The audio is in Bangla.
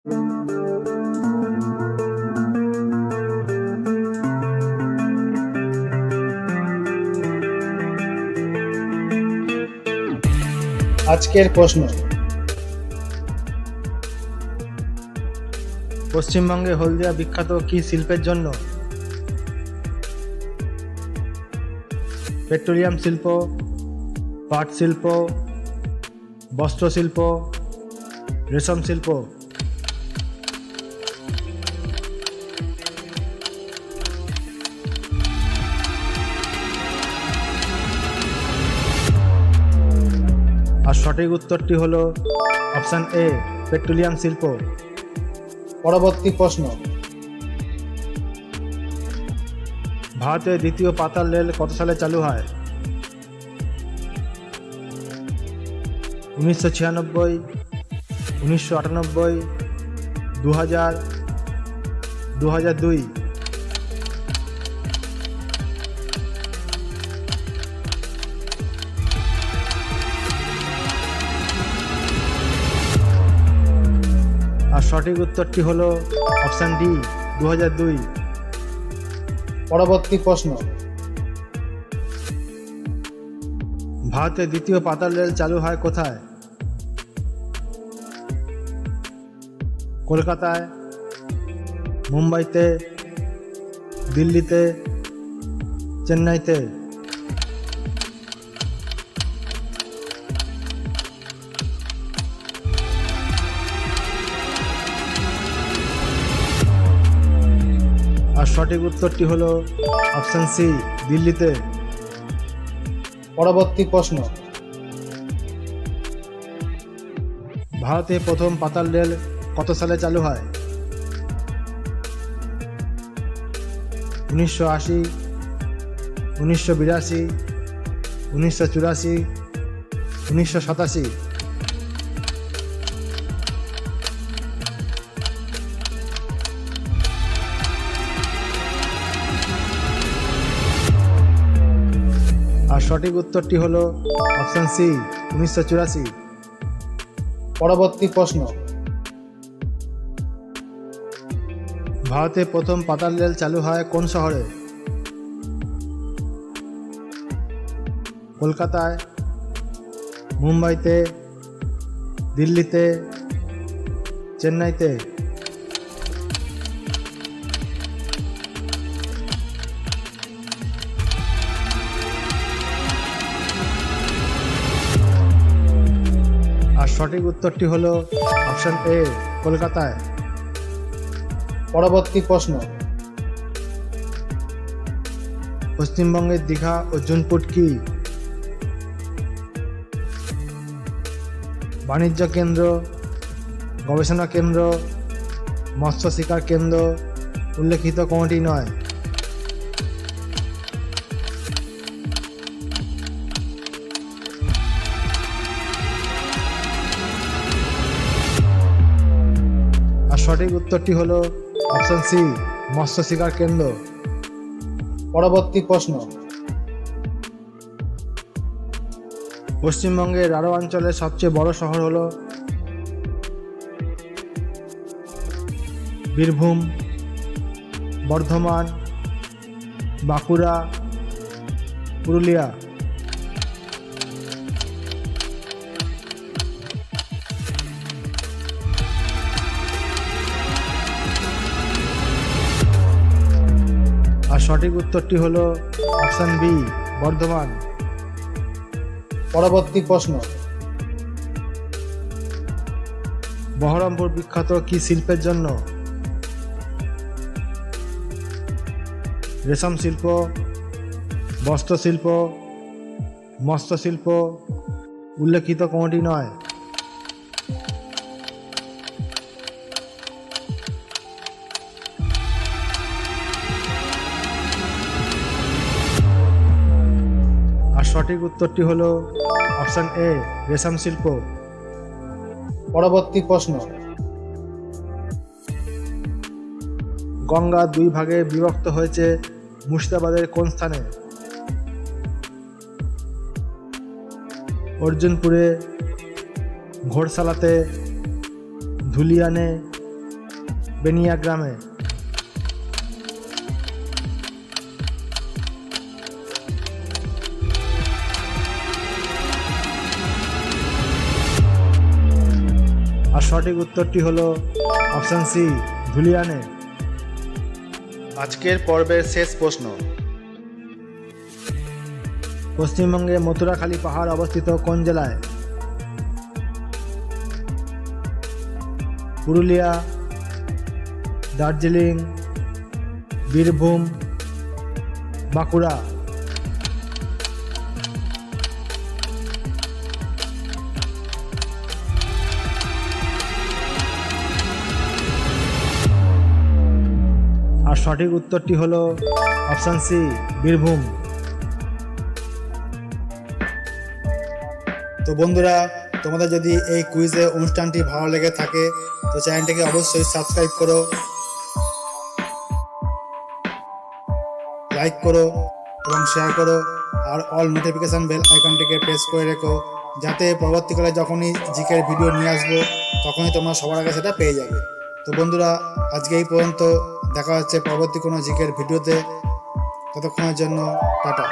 আজকের প্রশ্ন, পশ্চিমবঙ্গে হলদিয়া বিখ্যাত কি শিল্পের জন্য? পেট্রোলিয়াম শিল্প, পাট শিল্প, বস্ত্র শিল্প, রেশম শিল্প। আর সঠিক উত্তরটি হলো অপশান এ, পেট্রোলিয়াম শিল্প। পরবর্তী প্রশ্ন, ভারতের দ্বিতীয় পাতাল রেল কত সালে চালু হয়? 1996, 1998, 2000, 2002। আর সঠিক উত্তরটি হলো অপশান ডি, 2002। পরবর্তী প্রশ্ন, ভারতের দ্বিতীয় পাতাল রেল চালু হয় কোথায়? কলকাতায়, মুম্বাইতে, দিল্লিতে, চেন্নাইতে। আর সঠিক উত্তরটি হলো অপশান সি, দিল্লিতে। পরবর্তী প্রশ্ন, ভারতে প্রথম পাতাল রেল কত সালে চালু হয়? 1980, 1982, 1984, 1987। আর সঠিক উত্তরটি হলো অপশান সি, 1984। পরবর্তী প্রশ্ন, ভারতে প্রথম পাতাল রেল চালু হয় কোন শহরে? কলকাতায়, মুম্বাইতে, দিল্লিতে, চেন্নাইতে। আর সঠিক উত্তরটি হলো অপশান এ, কলকাতায়। পরবর্তী প্রশ্ন, পশ্চিমবঙ্গের দীঘা ও জুনপুট কি? বাণিজ্য কেন্দ্র, গবেষণা কেন্দ্র, মৎস্য শিকার কেন্দ্র, উল্লেখিত কোনটি নয়? আর সঠিক উত্তরটি হলো অপশন সি, মৎস্য শিকার কেন্দ্র। পরবর্তী প্রশ্ন, পশ্চিমবঙ্গের রাঢ় অঞ্চলের সবচেয়ে বড় শহর হলো? বীরভূম, বর্ধমান, বাঁকুড়া, পুরুলিয়া। আর সঠিক উত্তরটি হলো অপশন বি, বর্ধমান। পরবর্তী প্রশ্ন, বহরমপুর বিখ্যাত কি শিল্পের জন্য? রেশম শিল্প, বস্ত্র শিল্প, মৎস্য শিল্প, উল্লেখিত কোনটি নয়? আর সঠিক উত্তরটি হলো অপশন এ, রেশম শিল্প। পরবর্তী প্রশ্ন, গঙ্গা দুই ভাগে বিভক্ত হয়েছে মুর্শিদাবাদের কোন স্থানে? অর্জুনপুরে, ঘোড়সালাতে, ধুলিয়ানে, বেনিয়া গ্রামে? আর সঠিক উত্তরটি হলো অপশন সি, ধুলিয়ানে। আজকের পর্বের শেষ প্রশ্ন। পশ্চিমবঙ্গে মথুরাখালী পাহাড় অবস্থিত কোন জেলায়? পুরুলিয়া, দার্জিলিং, বীরভূম, বাঁকুড়া? আর সঠিক উত্তরটি হলো অপশন সি, বীরভূম। তো বন্ধুরা, তোমাদের যদি এই কুইজের অনুষ্ঠানটি ভালো লেগে থাকে তো চ্যানেলটিকে অবশ্যই সাবস্ক্রাইব করো, লাইক করো এবং শেয়ার করো, আর অল নোটিফিকেশান বেল আইকনটিকে প্রেস করে রেখো, যাতে পরবর্তীকালে যখনই জিকের ভিডিও নিয়ে আসবো তখনই তোমরা সবার আগে সেটা পেয়ে যাবে। তো বন্ধুরা, আজকে এই পর্যন্ত। দেখা হচ্ছে পরবর্তী কোনো জিকের ভিডিওতে। ততক্ষণের জন্য টাটা।